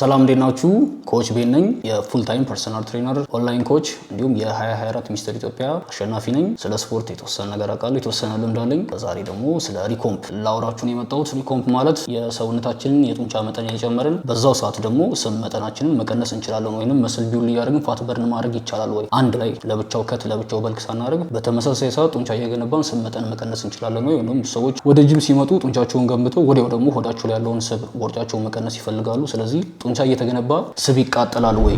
ሰላም እንዴት ናችሁ? ኮች ቤን ነኝ። የፉል ታይም ፐርሰናል ትሬነር ኦንላይን ኮች እንዲሁም የ2024 ሚስተር ኢትዮጵያ አሸናፊ ነኝ። ስለ ስፖርት የተወሰነ ነገር አውቃለሁ፣ የተወሰነ ልምድ አለኝ። ዛሬ ደግሞ ስለ ሪኮምፕ ላውራችሁ ነው የመጣሁት። ሪኮምፕ ማለት የሰውነታችንን የጡንቻ መጠን እየጨመርን በዛው ሰዓት ደግሞ ስብ መጠናችንን መቀነስ እንችላለን ወይንም መስል ቢውል እያደረግን ፋት በርን ማድረግ ይቻላል ወይ? አንድ ላይ ለብቻው ከት ለብቻው በልክ ሳናደርግ በተመሳሳይ ሰዓት ጡንቻ እየገነባን ስብ መጠን መቀነስ እንችላለን ወይ? ወይንም ሰዎች ወደ ጂም ሲመጡ ጡንቻቸውን ገንብተው ወዲያው ደግሞ ሆዳቸው ላይ ያለውን ስብ ቦርጫቸውን መቀነስ ይፈልጋሉ። ስለዚህ ጡንቻ እየተገነባ ስብ ይቃጠላል ወይ?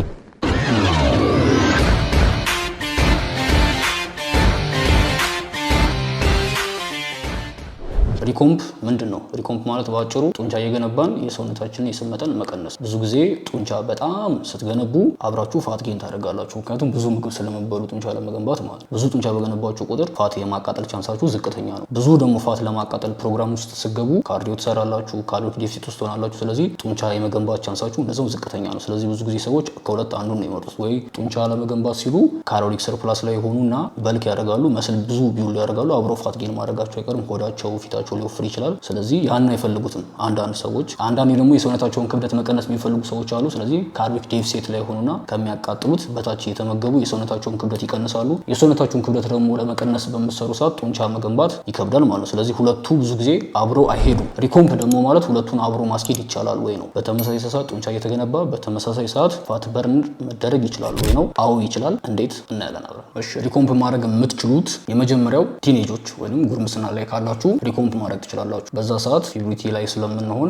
ሪኮምፕ ምንድነው? ሪኮምፕ ማለት ባጭሩ ጡንቻ እየገነባን የሰውነታችንን የስብ መጠን መቀነስ። ብዙ ጊዜ ጡንቻ በጣም ስትገነቡ አብራችሁ ፋት ጌን ታደርጋላችሁ። ምክንያቱም ብዙ ምግብ ስለመበሉ ጡንቻ ለመገንባት ማለት ብዙ ጡንቻ በገነባችሁ ቁጥር ፋት የማቃጠል ቻንሳችሁ ዝቅተኛ ነው። ብዙ ደግሞ ፋት ለማቃጠል ፕሮግራም ውስጥ ስገቡ ካርዲዮ ትሰራላችሁ፣ ካሎሪ ዴፊሲት ውስጥ ሆናላችሁ። ስለዚህ ጡንቻ የመገንባት ቻንሳችሁ እንደዛው ዝቅተኛ ነው። ስለዚህ ብዙ ጊዜ ሰዎች ከሁለት አንዱን ነው የሚመርጡት። ወይ ጡንቻ ለመገንባት ሲሉ ካሎሪክ ሰርፕላስ ላይ ሆኑና በልክ ያደርጋሉ፣ መስል ብዙ ቢውል ያደርጋሉ። አብሮ ፋት ጌን ማድረጋቸው አይቀርም። ሆዳቸው ፊታቸው ሊወፍር ይችላል። ስለዚህ ያን አይፈልጉትም አንዳንድ ሰዎች። አንዳንዴ ደግሞ የሰውነታቸውን ክብደት መቀነስ የሚፈልጉ ሰዎች አሉ። ስለዚህ ካሎሪክ ዴፊሲት ላይ ሆኑና ከሚያቃጥሉት በታች እየተመገቡ የሰውነታቸውን ክብደት ይቀንሳሉ። የሰውነታቸውን ክብደት ደግሞ ለመቀነስ በምትሰሩ ሰዓት ጡንቻ መገንባት ይከብዳል ማለት ነው። ስለዚህ ሁለቱ ብዙ ጊዜ አብሮ አይሄዱም። ሪኮምፕ ደግሞ ማለት ሁለቱን አብሮ ማስኬድ ይቻላል ወይ ነው። በተመሳሳይ ሰዓት ጡንቻ እየተገነባ በተመሳሳይ ሰዓት ፋት በርን መደረግ ይችላል ወይ ነው። አዎ ይችላል። እንዴት? እናያለን አብረን። እሺ፣ ሪኮምፕ ማድረግ የምትችሉት የመጀመሪያው ቲኔጆች ወይንም ጉርምስና ላይ ካላችሁ ሪኮምፕ ማድረግ ትችላላችሁ። በዛ ሰዓት ፒዩሪቲ ላይ ስለምንሆን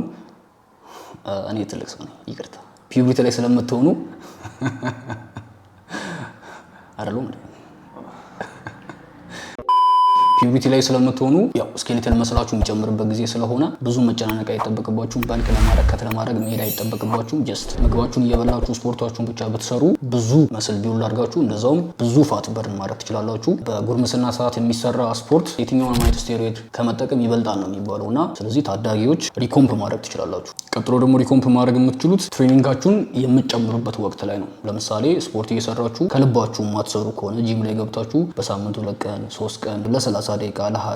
እኔ ትልቅ ሰው ነኝ፣ ይቅርታ። ፒዩሪቲ ላይ ስለምትሆኑ አይደለም ፒዩሪቲ ላይ ስለምትሆኑ ያው ስኬሌተን መስላችሁ የሚጨምርበት ጊዜ ስለሆነ ብዙ መጨናነቅ አይጠበቅባችሁም። ባልክ ለማድረግ ከት ለማድረግ መሄድ አይጠበቅባችሁም። ጀስት ምግባችሁን እየበላችሁ ስፖርታችሁን ብቻ ብትሰሩ ብዙ መስል ቢውል አድርጋችሁ እንደዛውም ብዙ ፋት በርን ማድረግ ትችላላችሁ። በጉርምስና ሰዓት የሚሰራ ስፖርት የትኛውን አይነት ስቴሮይድ ከመጠቀም ይበልጣል ነው የሚባለው እና ስለዚህ ታዳጊዎች ሪኮምፕ ማድረግ ትችላላችሁ። ቀጥሎ ደግሞ ሪኮምፕ ማድረግ የምትችሉት ትሬኒንጋችሁን የምትጨምሩበት ወቅት ላይ ነው። ለምሳሌ ስፖርት እየሰራችሁ ከልባችሁ ማትሰሩ ከሆነ ጂም ላይ ገብታችሁ በሳምንቱ 2 ቀን 3 ቀን ለ30 ደቂቃ ለ20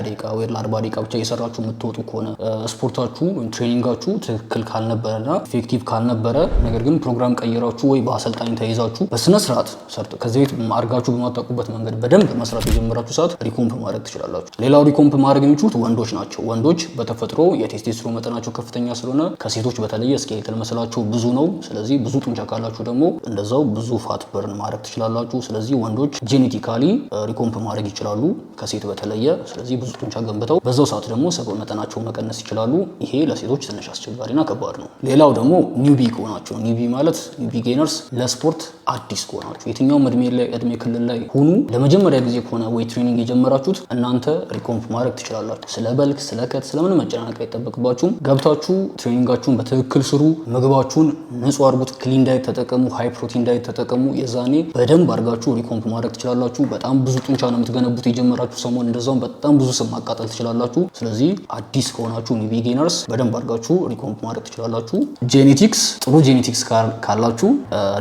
ደቂቃ ወይ ለ40 ደቂቃ ብቻ እየሰራችሁ የምትወጡ ከሆነ ስፖርታችሁ ትሬኒንጋችሁ ትክክል ካልነበረና ኢፌክቲቭ ካልነበረ፣ ነገር ግን ፕሮግራም ቀይራችሁ ወይ በአሰልጣኝ ተይዛችሁ በስነ ስርዓት ሰርቶ ከዚህ ቤት አድርጋችሁ በማታውቁበት መንገድ በደንብ መስራት የጀመራችሁ ሰዓት ሪኮምፕ ማድረግ ትችላላችሁ። ሌላው ሪኮምፕ ማድረግ የሚችሉት ወንዶች ናቸው። ወንዶች በተፈጥሮ የቴስቴስትሮን መጠናቸው ከፍተኛ ስለሆነ ከሴቶች በተለየ ስኬሌተል መስላቸው ብዙ ነው። ስለዚህ ብዙ ጡንቻ ካላችሁ ደግሞ እንደዛው ብዙ ፋት በርን ማድረግ ትችላላችሁ። ስለዚህ ወንዶች ጄኔቲካሊ ሪኮምፕ ማድረግ ይችላሉ ከሴት በተለየ። ስለዚህ ብዙ ጡንቻ ገንብተው በዛው ሰዓት ደግሞ ሰው መጠናቸውን መቀነስ ይችላሉ። ይሄ ለሴቶች ትንሽ አስቸጋሪና ከባድ ነው። ሌላው ደግሞ ኒውቢ ከሆናችሁ፣ ኒውቢ ማለት ኒውቢ ጌነርስ ለስፖርት አዲስ ከሆናችሁ የትኛውም እድሜ ክልል ላይ ሁኑ፣ ለመጀመሪያ ጊዜ ከሆነ ወይ ትሬኒንግ የጀመራችሁት እናንተ ሪኮምፕ ማድረግ ትችላላችሁ። ስለ በልክ ስለ ከት ስለምን መጨናነቅ አይጠበቅባችሁም። ገብታችሁ ትሬኒንጋችሁን በትክክል ስሩ። ምግባችሁን ንጹህ አድርጉት። ክሊን ዳይት ተጠቀሙ፣ ሃይ ፕሮቲን ዳይት ተጠቀሙ። የዛኔ በደንብ አድርጋችሁ ሪኮምፕ ማድረግ ትችላላችሁ። በጣም ብዙ ጡንቻ ነው የምትገነቡት የጀመራችሁ ሰሞን፣ እንደዛውም በጣም ብዙ ስብ ማቃጠል ትችላላችሁ። ስለዚህ አዲስ ከሆናችሁ ኒውቢ ጌነርስ በደንብ አድርጋችሁ ሪኮምፕ ማድረግ ትችላላችሁ። ጄኔቲክስ ጥሩ ጄኔቲክስ ካላችሁ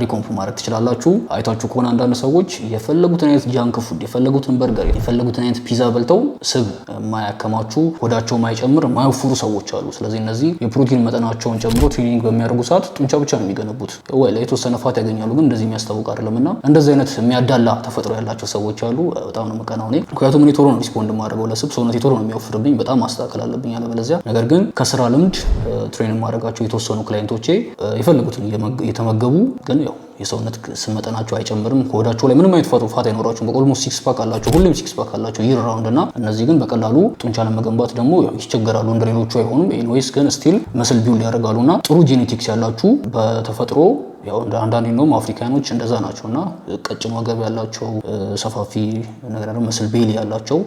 ሪኮምፕ ማድረግ ትችላላችሁ። አይታችሁ ከሆነ አንዳንድ ሰዎች የፈለጉትን አይነት ጃንክ ፉድ፣ የፈለጉትን በርገር፣ የፈለጉትን አይነት ፒዛ በልተው ስብ ማያከማችሁ፣ ሆዳቸው ማይጨምር ማይወፍሩ ሰዎች አሉ። ስለዚህ እነዚህ የፕሮቲን መጠናቸውን ጨምሮ ትሬኒንግ በሚያደርጉ ሰዓት ጡንቻ ብቻ ነው የሚገነቡት። ወይ የተወሰነ ፋት ያገኛሉ፣ ግን እንደዚህ የሚያስታውቅ አይደለም እና እንደዚህ አይነት የሚያዳላ ተፈጥሮ ያላቸው ሰዎች አሉ። በጣም ነው መቀናው እኔ፣ ምክንያቱም እኔ ቶሎ ነው ሪስፖንድ ማድረገው ለስብ፣ ሰውነቴ ቶሎ ነው የሚወፍርብኝ። በጣም ማስተካከል አለብኝ አለበለዚያ። ነገር ግን ከስራ ልምድ ትሬኒንግ ማድረጋቸው የተወሰኑ ክላይንቶቼ የፈለጉትን እየተመገቡ ግን ያው የሰውነት ስብ መጠናቸው አይጨምርም። ከሆዳቸው ላይ ምንም አይነት ፋት አይኖራቸውም። በኦልሞስት 6 ፓክ አላቸው፣ ሁሌም 6 ፓክ አላቸው ይር ራውንድ እና እነዚህ ግን በቀላሉ ጡንቻ ለመገንባት ደግሞ ያው ይቸገራሉ። እንደሌሎቹ አይሆኑም። ኤኒዌይስ ግን ስቲል መስል ቢውል ያደርጋሉና ጥሩ ጄኔቲክስ ያላችሁ በተፈጥሮ ያው አንዳንዴ ነው አፍሪካኖች እንደዛ ናቸውና ቀጭን ወገብ ያላቸው ሰፋፊ ነገር ነው መስል ቤሊ ያላቸው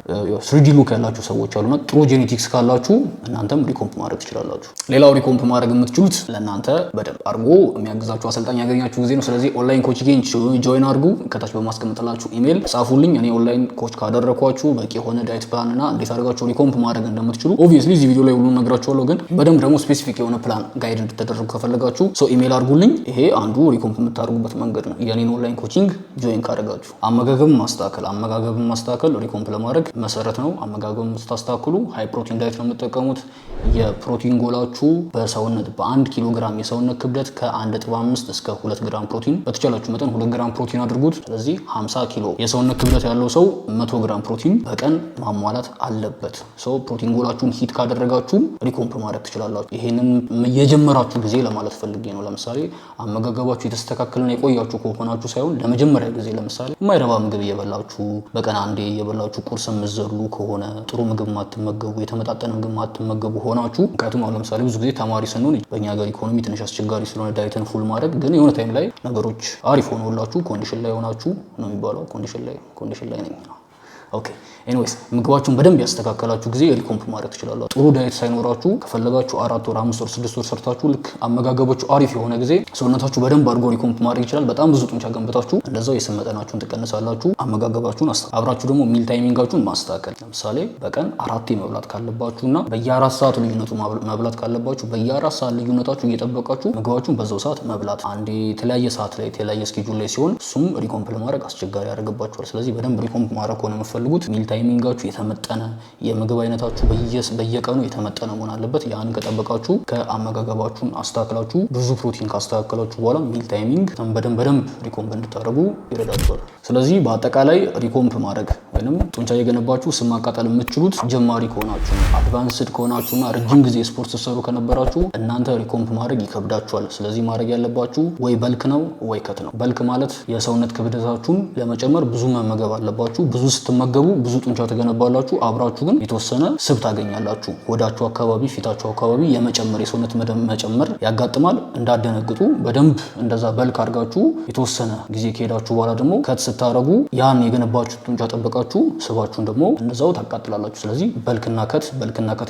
3D ሉክ ያላቸው ሰዎች አሉና ጥሩ ጄኔቲክስ ካላችሁ እናንተም ሪኮምፕ ማድረግ ትችላላችሁ። ሌላው ሪኮምፕ ማድረግ የምትችሉት ለእናንተ በደንብ አድርጎ የሚያግዛችሁ አሰልጣኝ ያገኛችሁ ጊዜ ነው። ስለዚህ ኦንላይን ኮች ጌን ጆይን አድርጉ። ከታች በማስቀመጥላችሁ ኢሜል ጻፉልኝ። እኔ ኦንላይን ኮች ካደረኳችሁ በቂ የሆነ ዳይት ፕላን እና እንዴት አድርጋችሁ ሪኮምፕ ማድረግ እንደምትችሉ ኦብቪየስሊ እዚህ ቪዲዮ ላይ ሁሉን ነግራችኋለሁ። ግን በደንብ ደግሞ ስፔሲፊክ የሆነ ፕላን ጋይድ እንድትደረጉ ከፈለጋችሁ ኢሜል አድርጉልኝ። ይሄ አንዱ ሪኮምፕ የምታደርጉበት መንገድ ነው። የኔን ኦንላይን ኮቺንግ ጆይን ካደረጋችሁ አመጋገብን ማስተካከል ሪኮምፕ ለማድረግ መሰረት ነው። አመጋገብን ስታስተካክሉ ሃይ ፕሮቲን ዳይት ነው የምትጠቀሙት። የፕሮቲን ጎላችሁ በሰውነት በ1 ኪሎ ግራም የሰውነት ክብደት ከ1.5 እስከ 2 ግራም ፕሮቲን በተቻላችሁ መጠን 2 ግራም ፕሮቲን አድርጉት። ስለዚህ 50 ኪሎ የሰውነት ክብደት ያለው ሰው 100 ግራም ፕሮቲን በቀን ማሟላት አለበት። ፕሮቲን ጎላችሁን ሂት ካደረጋችሁ ሪኮምፕ ማድረግ ትችላላችሁ። ይሄንን የጀመራችሁ ጊዜ ለማለት ፈልጌ ነው። ለምሳሌ አመጋገባችሁ የተስተካከለና የቆያችሁ ከሆናችሁ ሳይሆን ለመጀመሪያ ጊዜ ለምሳሌ የማይረባ ምግብ እየበላችሁ በቀን አንዴ እየበላችሁ ቁርስ የምትዘሉ ከሆነ ጥሩ ምግብ ማትመገቡ የተመጣጠነ ምግብ ማትመገቡ ሆናችሁ ምክንያቱም አሁን ለምሳሌ ብዙ ጊዜ ተማሪ ስንሆን በእኛ ሀገር ኢኮኖሚ ትንሽ አስቸጋሪ ስለሆነ ዳይትን ፉል ማድረግ ግን የሆነ ታይም ላይ ነገሮች አሪፍ ሆነውላችሁ ኮንዲሽን ላይ ሆናችሁ ነው የሚባለው። ኮንዲሽን ላይ ነኝ። ኦኬ ኤኒዌይስ ምግባችሁን በደንብ ያስተካከላችሁ ጊዜ ሪኮምፕ ማድረግ ትችላላችሁ። ጥሩ ዳይት ሳይኖራችሁ ከፈለጋችሁ 4 ወር 5 ወር 6 ወር ሰርታችሁ ልክ አመጋገባችሁ አሪፍ የሆነ ጊዜ ሰውነታችሁ በደንብ አድርጎ ሪኮምፕ ማድረግ ይችላል። በጣም ብዙ ጡንቻ ገንብታችሁ እንደዛው የስብ መጠናችሁን ትቀንሳላችሁ። አመጋገባችሁን አብራችሁ ደግሞ ሚል ታይሚንጋችሁን ማስተካከል። ለምሳሌ በቀን 4 መብላት ካለባችሁና በየ4 ሰዓት ልዩነቱ መብላት ካለባችሁ በየ4 ሰዓት ልዩነታችሁ እየጠበቃችሁ ምግባችሁን በዛው ሰዓት መብላት። አንዴ የተለያየ ሰዓት ላይ የተለያየ ስኬጁል ላይ ሲሆን እሱም ሪኮምፕ ለማድረግ አስቸጋሪ ያደርግባችኋል። ስለዚህ በደንብ ሪኮምፕ ማድረግ ሆነ የምትፈልጉት ሚል ታይሚንጋችሁ የተመጠነ የምግብ አይነታችሁ በየቀኑ የተመጠነ መሆን አለበት። ያን ከጠበቃችሁ ከአመጋገባችሁን አስተካክላችሁ ብዙ ፕሮቲን ካስተካከላችሁ በኋላ ሚል ታይሚንግ በደንብ ሪኮምፕ እንድታደርጉ ይረዳችኋል። ስለዚህ በአጠቃላይ ሪኮምፕ ማድረግ ወይንም ጡንቻ እየገነባችሁ ስብ ማቃጠል የምትችሉት ጀማሪ ከሆናችሁ አድቫንስድ ከሆናችሁና ረጅም ጊዜ ስፖርት ስትሰሩ ከነበራችሁ እናንተ ሪኮምፕ ማድረግ ይከብዳችኋል። ስለዚህ ማድረግ ያለባችሁ ወይ በልክ ነው ወይ ከት ነው። በልክ ማለት የሰውነት ክብደታችሁን ለመጨመር ብዙ መመገብ አለባችሁ። ብዙ ስትመገቡ ብዙ ጡንቻ ተገነባላችሁ። አብራችሁ ግን የተወሰነ ስብ ታገኛላችሁ። ወዳችሁ አካባቢ ፊታችሁ አካባቢ የመጨመር የሰውነት መጨመር ያጋጥማል። እንዳደነግጡ በደንብ እንደዛ በልክ አድርጋችሁ የተወሰነ ጊዜ ከሄዳችሁ በኋላ ደግሞ ከት ስታረጉ ያን የገነባችሁ ጡንቻ ጠበቃችሁ ስባችሁን ደግሞ እንደዛው ታቃጥላላችሁ። ስለዚህ በልክና ከት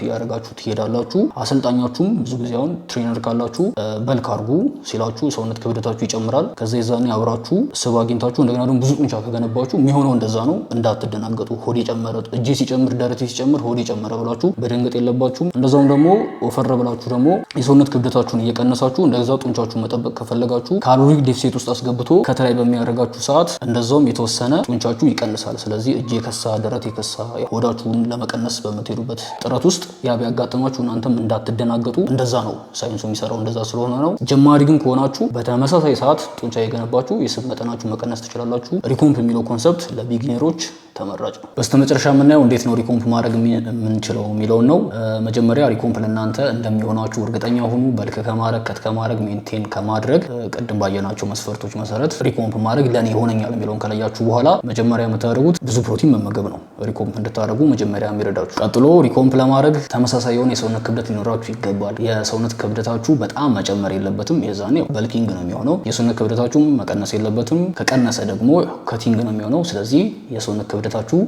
እያደረጋችሁ ትሄዳላችሁ። አሰልጣኛችሁም ብዙ ጊዜ አሁን ትሬነር ካላችሁ በልክ አድርጉ ሲላችሁ ሰውነት ክብደታችሁ ይጨምራል። ከዛ የዛኔ አብራችሁ ስብ አግኝታችሁ እንደገና ደግሞ ብዙ ጡንቻ ከገነባችሁ የሚሆነው እንደዛ ነው። እንዳትደናገጡ። ሆዴ ጨመረ እጄ ሲጨምር ደረቴ ሲጨምር ሆዴ ጨመረ ብላችሁ በደንገጥ የለባችሁም። እንደዛውም ደግሞ ወፈረ ብላችሁ ደግሞ የሰውነት ክብደታችሁን እየቀነሳችሁ እንደዛው ጡንቻችሁን መጠበቅ ከፈለጋችሁ ካሎሪ ዴፊሲት ውስጥ አስገብቶ ከተላይ በሚያደርጋችሁ ሰዓት እንደዛውም የተወሰነ ጡንቻችሁ ይቀንሳል። ስለዚህ እጄ ከሳ ደረቴ ከሳ ሆዳችሁን ለመቀነስ በምትሄዱበት ጥረት ውስጥ ያ ቢያጋጥማችሁ እናንተም እንዳትደናገጡ። እንደዛ ነው ሳይንሱ የሚሰራው እንደዛ ስለሆነ ነው። ጀማሪ ግን ከሆናችሁ በተመሳሳይ ሰዓት ጡንቻ የገነባችሁ የስብ መጠናችሁ መቀነስ ትችላላችሁ። ሪኮምፕ የሚለው ኮንሰፕት ለቢጊነሮች ተመራጭ ነው። በስተመጨረሻ የምናየው እንዴት ነው ሪኮምፕ ማድረግ የምንችለው የሚለውን ነው። መጀመሪያ ሪኮምፕ ለእናንተ እንደሚሆናችሁ እርግጠኛ ሁኑ። በልክ ከማድረግ ከት ከማድረግ ሜንቴን ከማድረግ ቅድም ባየናቸው መስፈርቶች መሰረት ሪኮምፕ ማድረግ ለእኔ ይሆነኛል የሚለውን ከለያችሁ በኋላ መጀመሪያ የምታደርጉት ብዙ ፕሮቲን መመገብ ነው። ሪኮምፕ እንድታደርጉ መጀመሪያ የሚረዳችሁ። ቀጥሎ ሪኮምፕ ለማድረግ ተመሳሳይ የሆነ የሰውነት ክብደት ሊኖራችሁ ይገባል። የሰውነት ክብደታችሁ በጣም መጨመር የለበትም። የዛኔ በልኪንግ ነው የሚሆነው። የሰውነት ክብደታችሁም መቀነስ የለበትም። ከቀነሰ ደግሞ ከቲንግ ነው የሚሆነው። ስለዚህ የሰውነት ክብደታችሁ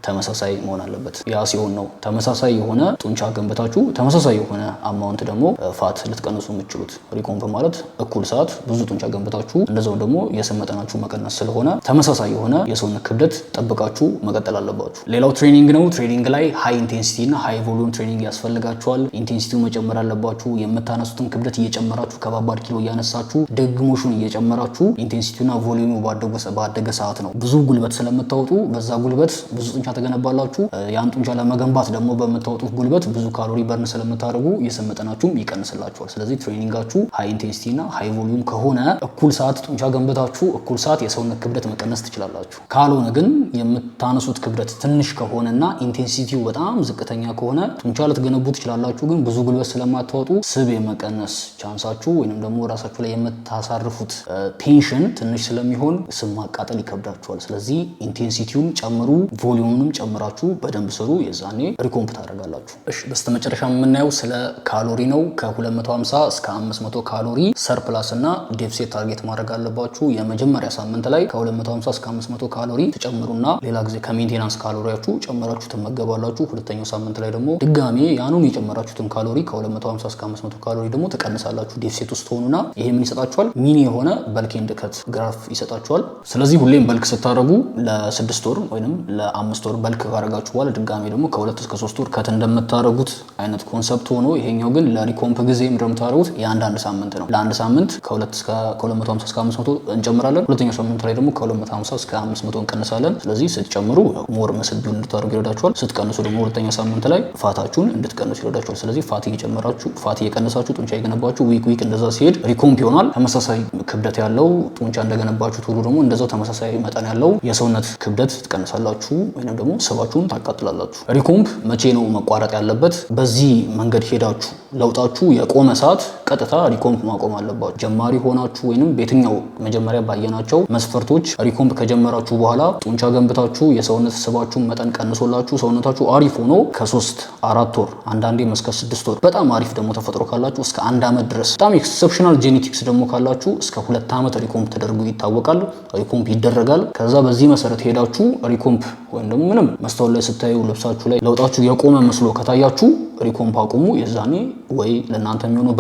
ተመሳሳይ መሆን አለበት። ያ ሲሆን ነው ተመሳሳይ የሆነ ጡንቻ ገንብታችሁ ተመሳሳይ የሆነ አማውንት ደግሞ ፋት ልትቀንሱ የምትችሉት። ሪኮምፕ ማለት እኩል ሰዓት ብዙ ጡንቻ ገንብታችሁ እንደዛው ደግሞ የስብ መጠናችሁ መቀነስ ስለሆነ ተመሳሳይ የሆነ የሰውነት ክብደት ጠብቃችሁ መቀጠል አለባችሁ። ሌላው ትሬኒንግ ነው። ትሬኒንግ ላይ ሃይ ኢንቴንሲቲ እና ሃይ ቮሉም ትሬኒንግ ያስፈልጋችኋል። ኢንቴንሲቲው መጨመር አለባችሁ። የምታነሱትን ክብደት እየጨመራችሁ ከባባድ ኪሎ እያነሳችሁ ደግሞሹን እየጨመራችሁ ኢንቴንሲቲውና ቮሊዩሙ ባደገ ሰዓት ነው ብዙ ጉልበት ስለምታወጡ በዛ ጉልበት ብዙ ጡንቻ ተገነባላችሁ። ያን ጡንቻ ለመገንባት ደግሞ በምታወጡት ጉልበት ብዙ ካሎሪ በርን ስለምታደርጉ የስብ መጠናችሁም ይቀንስላችኋል። ስለዚህ ትሬኒንጋችሁ ሃይ ኢንቴንሲቲ እና ሃይ ቮሊዩም ከሆነ እኩል ሰዓት ጡንቻ ገንብታችሁ እኩል ሰዓት የሰውነት ክብደት መቀነስ ትችላላችሁ። ካልሆነ ግን የምታነሱት ክብደት ትንሽ ከሆነና ኢንቴንሲቲው በጣም ዝቅተኛ ከሆነ ጡንቻ ልትገነቡ ትችላላችሁ፣ ግን ብዙ ጉልበት ስለማታወጡ ስብ የመቀነስ ቻንሳችሁ ወይንም ደግሞ ራሳችሁ ላይ የምታሳርፉት ቴንሽን ትንሽ ስለሚሆን ስብ ማቃጠል ይከብዳችኋል። ስለዚህ ኢንቴንሲቲውን ጨምሩ፣ ቮሊዩምንም ጨምራችሁ በደንብ ስሩ። የዛኔ ሪኮምፕ ታደርጋላችሁ። እሺ በስተመጨረሻ የምናየው ስለ ካሎሪ ነው። ከ250 እስከ 500 ካሎሪ ሰርፕላስ እና ዴፊሲት ታርጌት ማድረግ አለባችሁ። የመጀመሪያ ሳምንት ላይ ከ250 እስከ 500 ካሎሪ ትጨምሩና ሌላ ጊዜ ከሜንቴናንስ ካሎሪያችሁ ጨመራችሁ ትመገባላችሁ። ሁለተኛው ሳምንት ላይ ደግሞ ድጋሜ ያኑን የጨመራችሁትን ካሎሪ ከ250 እስከ 500 ካሎሪ ደግሞ ትቀንሳላችሁ። ዴፊሲት ውስጥ ሆኑና ይሄ ምን ይሰጣችኋል? ሚኒ የሆነ በልክ ኤንድ ከት ግራፍ ይሰጣችኋል። ስለዚህ ሁሌም በልክ ስታደርጉ ለ6 ወር ወይንም ለ5 ወር በልክ ካረጋችሁ በኋላ ድጋሜ ደግሞ ከ2 እስከ 3 ወር ከት እንደምታረጉት አይነት ኮንሰፕት ሆኖ ይሄኛው ግን ለሪኮምፕ ጊዜ እንደምታረጉት የአንድ ሳምንት ነው። ለአንድ ሳምንት ከ250 እስከ 500 እንጨምራለን። ሁለተኛው ሳምንት ላይ ደግሞ ከ250 እስከ 500 እንቀንሳለን። ስለዚህ ስትጨምሩ ሞር መስል ቢሆን እንድታደርጉ ይረዳችኋል። ስትቀንሱ ደግሞ ሁለተኛ ሳምንት ላይ ፋታችሁን እንድትቀንሱ ይረዳችኋል። ስለዚህ ፋት እየጨመራችሁ ፋት እየቀነሳችሁ ጡንቻ እየገነባችሁ ዊክ እንደዛ ሲሄድ ሪኮምፕ ይሆናል። ተመሳሳይ ክብደት ያለው ጡንቻ እንደገነባችሁ ሁሉ ደግሞ እንደዛው ተመሳሳይ መጠን ያለው የሰውነት ክብደት ትቀንሳላችሁ ወይንም ደግሞ ስባችሁን ታቃጥላላችሁ። ሪኮምፕ መቼ ነው መቋረጥ ያለበት? በዚህ መንገድ ሄዳችሁ ለውጣችሁ የቆመ ሰዓት ቀጥታ ሪኮምፕ ማቆም አለባችሁ። ጀማሪ ሆናችሁ ወይንም በየትኛው መጀመሪያ ባየናቸው መስፈርቶች ሪኮምፕ ከጀመራችሁ በኋላ ጡንቻ ገንብታችሁ የሰውነት ስባችሁን መጠን ቀንሶላችሁ ሰውነታችሁ አሪፍ ሆኖ ከ3-4 ወር አንዳንዴም እስከ 6 ወር በጣም አሪፍ ደግሞ ተፈጥሮ ካላችሁ እስከ 1 ዓመት ድረስ በጣም ኤክሰፕሽናል ጄኔቲክስ ደግሞ ካላችሁ እስከ 2 ዓመት ሪኮምፕ ተደርጎ ይታወቃል። ሪኮምፕ ይደረጋል። ከዛ በዚህ መሰረት ሄዳችሁ ሪኮምፕ ወይም ደግሞ ምንም መስታወት ላይ ስታዩ ልብሳችሁ ላይ ለውጣችሁ የቆመ መስሎ ከታያችሁ ሪኮምፕ አቁሙ። የዛኔ ወይ ለእናንተ የሚሆነው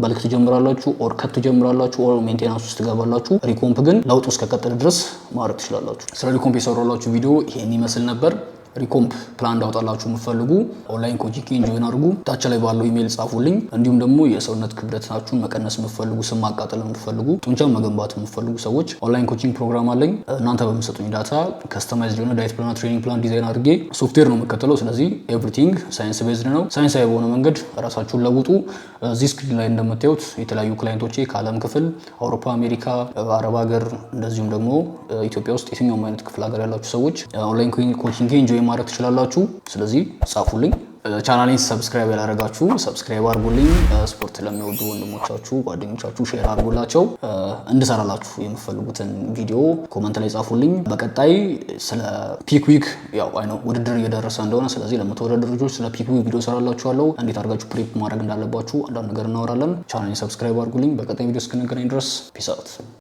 በልክ ትጀምራላችሁ፣ ኦር ከት ትጀምራላችሁ፣ ኦር ሜንቴናንስ ውስጥ ትገባላችሁ። ሪኮምፕ ግን ለውጡ እስከቀጠለ ድረስ ማድረግ ትችላላችሁ። ስለ ሪኮምፕ የሰራላችሁ ቪዲዮ ይሄን ይመስል ነበር። ሪኮምፕ ፕላን እንዳወጣላችሁ የምትፈልጉ ኦንላይን ኮቺንግ ጆይን አድርጉ። ታች ላይ ባለው ኢሜል ጻፉልኝ። እንዲሁም ደግሞ የሰውነት ክብደታችሁን መቀነስ የምትፈልጉ፣ ስም ማቃጠል የምትፈልጉ፣ ጡንቻን መገንባት የምትፈልጉ ሰዎች ኦንላይን ኮቺንግ ፕሮግራም አለኝ። እናንተ በምትሰጡኝ ዳታ ከስተማይዝድ የሆነ ዳይት ፕላን፣ ትሬኒንግ ፕላን ዲዛይን አድርጌ ሶፍትዌር ነው የምከተለው። ስለዚህ ኤቭሪቲንግ ሳይንስ ቤዝድ ነው። ሳይንሳዊ በሆነ መንገድ ራሳችሁን ለውጡ። እዚህ ስክሪን ላይ እንደምታዩት የተለያዩ ክላይንቶቼ ከዓለም ክፍል አውሮፓ፣ አሜሪካ፣ አረብ ሀገር እንደዚሁም ደግሞ ኢትዮጵያ ውስጥ የትኛውም አይነት ክፍል ሀገር ያላችሁ ሰዎች ኦንላይን ኮቺንግ ጆይን ማድረግ ትችላላችሁ። ስለዚህ ጻፉልኝ። ቻናሌን ሰብስክራይብ ያላረጋችሁ ሰብስክራይብ አድርጉልኝ። ስፖርት ለሚወዱ ወንድሞቻችሁ ጓደኞቻችሁ ሼር አድርጉላቸው። እንድሰራላችሁ የምትፈልጉትን ቪዲዮ ኮመንት ላይ ጻፉልኝ። በቀጣይ ስለ ፒክ ዊክ ውድድር እየደረሰ እንደሆነ ስለዚህ ለምትወዳደሩ ልጆች ስለ ፒክ ዊክ ቪዲዮ ሰራላችኋለሁ። እንዴት አድርጋችሁ ፕሬፕ ማድረግ እንዳለባችሁ አንዳንድ ነገር እናወራለን። ቻናሌን ሰብስክራይብ አድርጉልኝ። በቀጣይ ቪዲዮ እስክንገናኝ ድረስ ፒስ አውት።